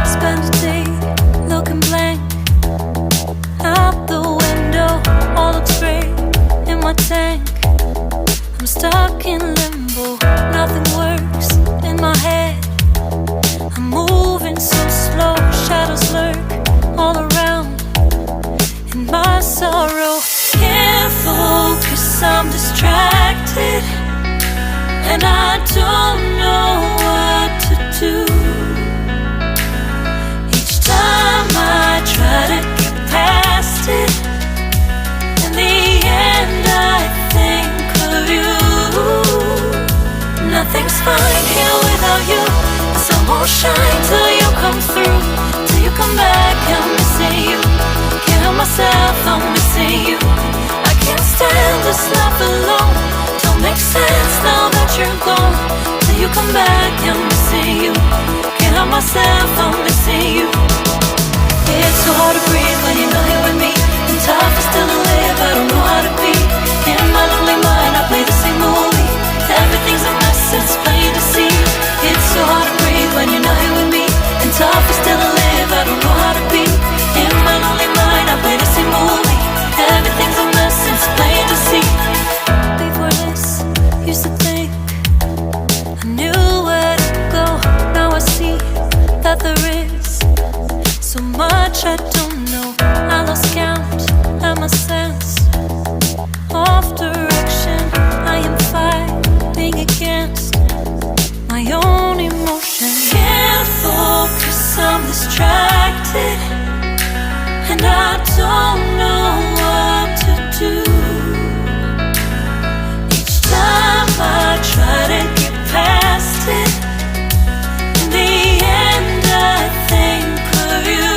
Spend a day looking blank out the window, all looks great in my tank. I'm stuck in limbo, nothing works in my head. I'm moving so slow, shadows lurk all around. In my sorrow, can't focus, I'm distracted, and I don't know what to do. Each time I try to get past it, in the end I think of you. Nothing's fine here without you. The sun won't shine till you come through, till you come back. I'm missing you. Can't help myself, I'm missing you. I can't stand this life alone. Don't make sense now that you're gone. Till you come back, I'm missing you. Can't help myself, I'm missing you. It's so hard to breathe when you're not here with me, and tough is still to live, I don't know how to be. In my lonely mind I play the same movie. Everything's a mess, it's plain to see. It's so hard to breathe when you're not here with me, and tough is still to live, I don't know how to be. In my lonely mind I play the same movie. Everything's a mess, it's plain to see. Before this, used to think I knew where to go. Now I see that there is so much I don't know. I lost count at my sense of direction. I am fighting against my own emotion. Can't focus, I'm distracted, and I don't know what to do. Each time I try to get past it, in the end I think of you.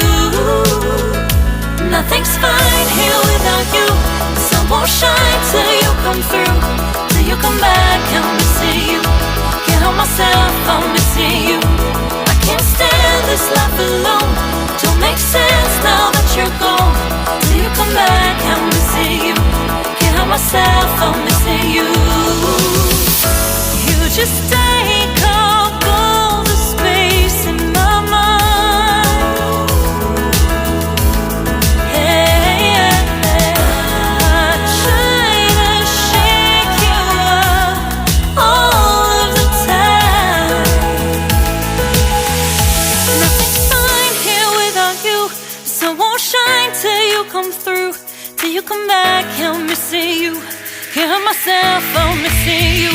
Nothing's fine here without you. The sun won't shine till you come through, till you come back. I'm missing you. Can't help myself, I'm missing you. I can't stand this life alone. Don't make sense now that you're gone. Till you come back, I'm missing you. Can't help myself, I'm missing you. You just take up all the space in my mind. Hey, I try to shake you up all of the time. Nothing's fine here without you. The sun won't shine till you come through, till you come back. I'm missing you. Can't help myself, I'm missing you.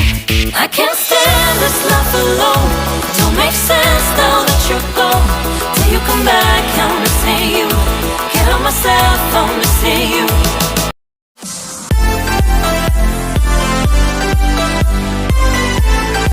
I can't stand this life alone. Don't make sense now